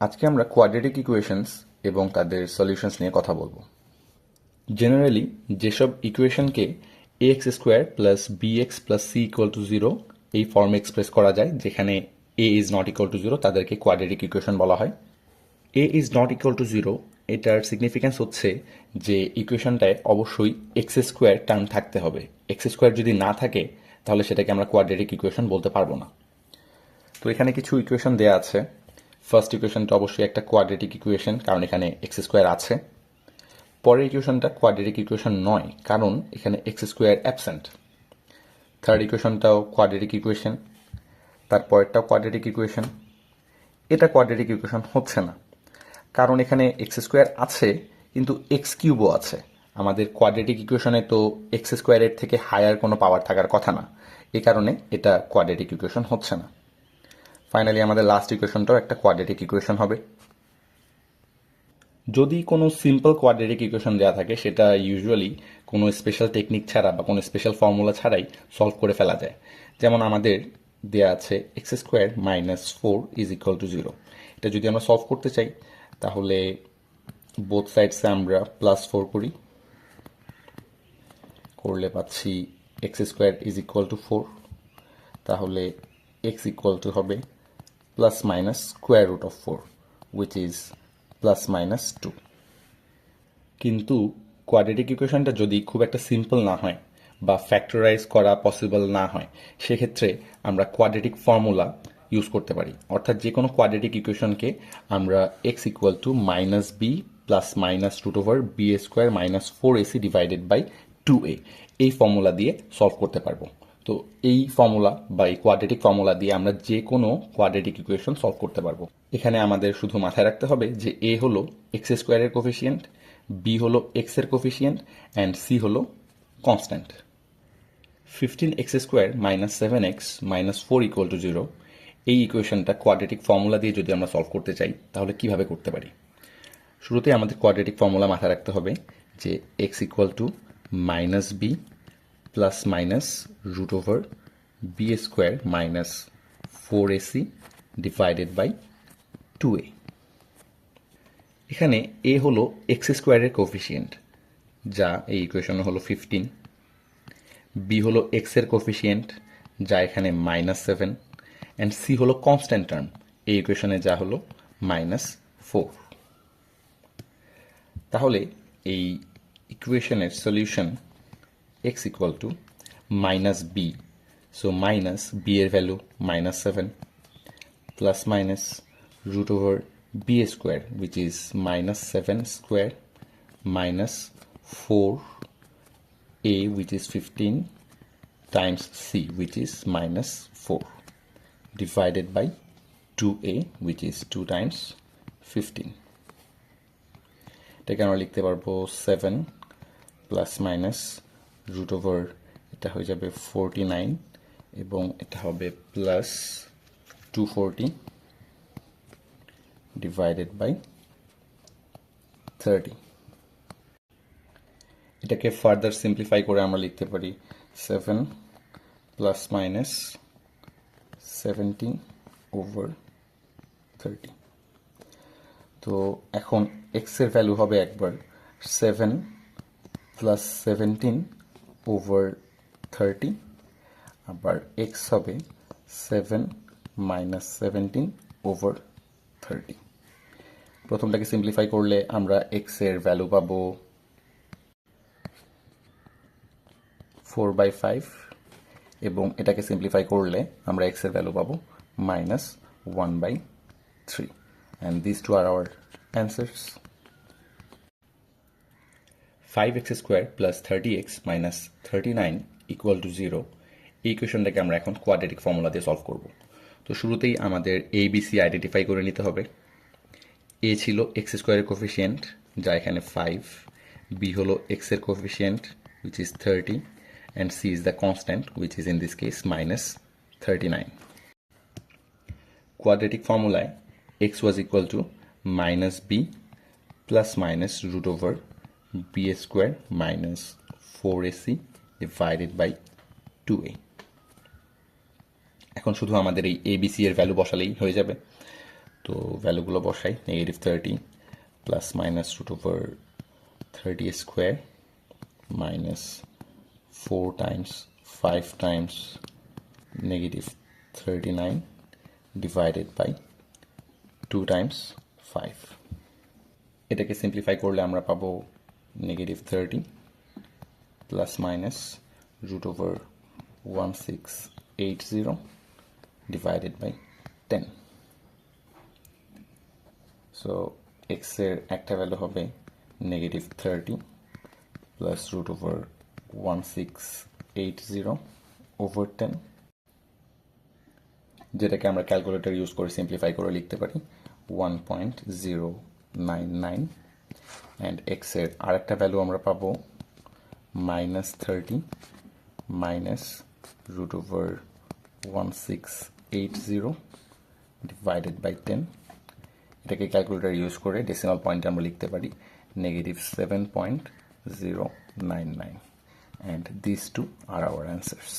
আজকে আমরা quadratic equations এবং তাদের সলিউশনস নিয়ে কথা বলবো। জেনারেলি যেসব ইকুয়েশনকে a x square plus b x plus c equal to zero এই ফর্মে এক্সপ্রেস করা যায়, যেখানে a is not equal to zero, তাদেরকে কোয়াড্রেটিক ইকুয়েশন বলা হয়। A is not equal to zero এটার সিগনিফিক্যান্স হচ্ছে যে ইকুয়েশনটায় অবশ্যই এক্স স্কোয়ার টার্ম থাকতে হবে। এক্স স্কোয়ার যদি না থাকে তাহলে সেটাকে আমরা কোয়াড্রেটিক ইকুয়েশন বলতে পারবো না। তো এখানে কিছু ইকুয়েশন দেয়া আছে। ফার্স্ট ইকুয়েশনটা অবশ্যই একটা কোয়াড্রেটিক ইকুয়েশন, কারণ এখানে এক্স স্কোয়ার আছে। পরের ইকুয়েশনটা কোয়াড্রেটিক ইকুয়েশন নয়, কারণ এখানে এক্স স্কোয়ার অ্যাবসেন্ট। থার্ড ইকুয়েশনটাও কোয়াড্রেটিক ইকুয়েশন, তারপরেরটাও কোয়াড্রেটিক ইকুয়েশন। এটা কোয়াড্রেটিক ইকুয়েশন হচ্ছে না, কারণ এখানে এক্স স্কোয়ার আছে কিন্তু এক্স কিউবও আছে। আমাদের কোয়াড্রেটিক ইকুয়েশনে তো এক্স স্কোয়ারের থেকে হায়ার কোনো পাওয়ার থাকার কথা না, এই কারণে এটা কোয়াড্রেটিক ইকুয়েশন হচ্ছে না। ফাইনালি আমাদের লাস্ট ইকুয়েশনটাও একটা কোয়াড্রেটিক ইকুয়েশন হবে। যদি কোনো সিম্পল কোয়াড্রেটিক ইকুয়েশন দেওয়া থাকে, সেটা ইউজুয়ালি কোনো স্পেশাল টেকনিক ছাড়া বা কোনো স্পেশাল ফর্মুলা ছাড়াই সলভ করে ফেলা যায়। যেমন আমাদের দেয়া আছে x square minus four is equal to zero. এটা যদি আমরা সলভ করতে চাই তাহলে বোথ সাইডসে আমরা প্লাস ফোর করি, করলে পাচ্ছি x square is equal to four. তাহলে এক্স ইকুয়াল টু হবে plus minus square root of four, which is plus minus two. কিন্তু কোয়াড্রেটিক ইকুয়েশনটা যদি খুব একটা সিম্পল না হয় বা ফ্যাক্টরাইজ করা পসিবল না হয়, সেক্ষেত্রে আমরা কোয়াড্রেটিক ফর্মুলা ইউজ করতে পারি। অর্থাৎ যে কোনো কোয়াড্রেটিক ইকুয়েশনকে আমরা x equal to minus b plus minus root over b square minus four a c divided by two a, এই ফর্মুলা দিয়ে সলভ করতে পারবো। তো এই ফর্মুলা বা এই কোয়াড্রেটিক ফর্মুলা দিয়ে আমরা যে কোনো কোয়াড্রেটিক ইকুয়েশন সলভ করতে পারবো। এখানে আমাদের শুধু মাথায় রাখতে হবে যে এ হলো এক্স স্কোয়ারের কোফিসিয়েন্ট, বি হলো এক্স এর কোফিসিয়েন্ট, অ্যান্ড সি হলো constant. Fifteen x square minus seven x minus four equal to zero, এই ইকুয়েশনটা কোয়াড্রেটিক ফর্মুলা দিয়ে যদি আমরা সলভ করতে চাই তাহলে কিভাবে করতে পারি? শুরুতে আমাদের কোয়াড্রেটিক ফর্মুলা মাথায় রাখতে হবে যে x equal to minus b plus minus root over b square minus four a c divided by two a. এখানে এ হলো এক্স স্কোয়ারের কোফিসিয়েন্ট, যা এই ইকুয়েশনে হলো 15। বি হলো এক্স এর কোফিসিয়েন্ট, যা এখানে মাইনাস সেভেন, অ্যান্ড সি হলো কনস্ট্যান্ট টার্ম এই ইকুয়েশনে, যা হলো মাইনাস ফোর। তাহলে এই ইকুয়েশনের solution x equal to minus b, so minus b এর value minus seven, plus minus root over b square, which is minus 7 square, minus 4a, which is 15, times c, which is minus 4, divided by 2a, which is 2 times 15. এটাকে আমরা লিখতে পারবো 7 plus minus root over, এটা হয়ে যাবে 49, এবং এটা হবে প্লাস 240 divided by 30. এটাকে ফার্দার সিম্পলিফাই করে আমরা লিখতে পারি 7 প্লাস মাইনাস 17 ওভার 30। তো এখন এক্স এর ভ্যালু হবে একবার 7 প্লাস 17 ওভার 30, আবার এক্স হবে 7 মাইনাস 17 ওভার 30। প্রথমটাকে সিম্পলিফাই করলে আমরা এক্স এর ভ্যালু পাবো 4/5, এবং এটাকে সিম্পলিফাই করলে আমরা এক্স এর ভ্যালু পাবো minus 1/3, and these two are our answers. 5x square plus 30x minus 39 equal to 0, এই ইকুয়েশনটাকে আমরা এখন কোয়াড্রেটিক ফর্মুলা দিয়ে সলভ করব। তো শুরুতেই আমাদের এ বি সি আইডেন্টিফাই করে নিতে হবে। এ ছিল এক্স স্কোয়ারের কোফিসিয়েন্ট, যা এখানে 5, বি হলো এক্স এর coefficient which is 30, and c is the constant which is in this case minus 39. Quadratic formulae x was equal to minus b plus minus root over b square minus 4ac divided by 2a. এখন শুধু আমাদের এই ABC এর value বসালেই হয়ে যাবে। তো ভ্যালুগুলো বসাই, -30 plus minus √30 square minus 4 times 5 times -39 divided by 2 times 5। এটাকে সিম্পলিফাই করলে আমরা পাবো -30 plus minus √1680 divided by 10। So x এর একটা ভ্যালু হবে -30 প্লাস √1680 ওভার 10, যেটাকে আমরা ক্যালকুলেটর ইউজ করে সিম্পলিফাই করে লিখতে পারি 1.099। অ্যান্ড এক্স এর আরেকটা ভ্যালু আমরা পাবো -30 মাইনাস √1680 ডিভাইডেড বাই 10। এটাকে ক্যালকুলেটর ইউজ করে ডেসিমাল পয়েন্টে আমরা লিখতে পারি -7.099, and these two are our answers.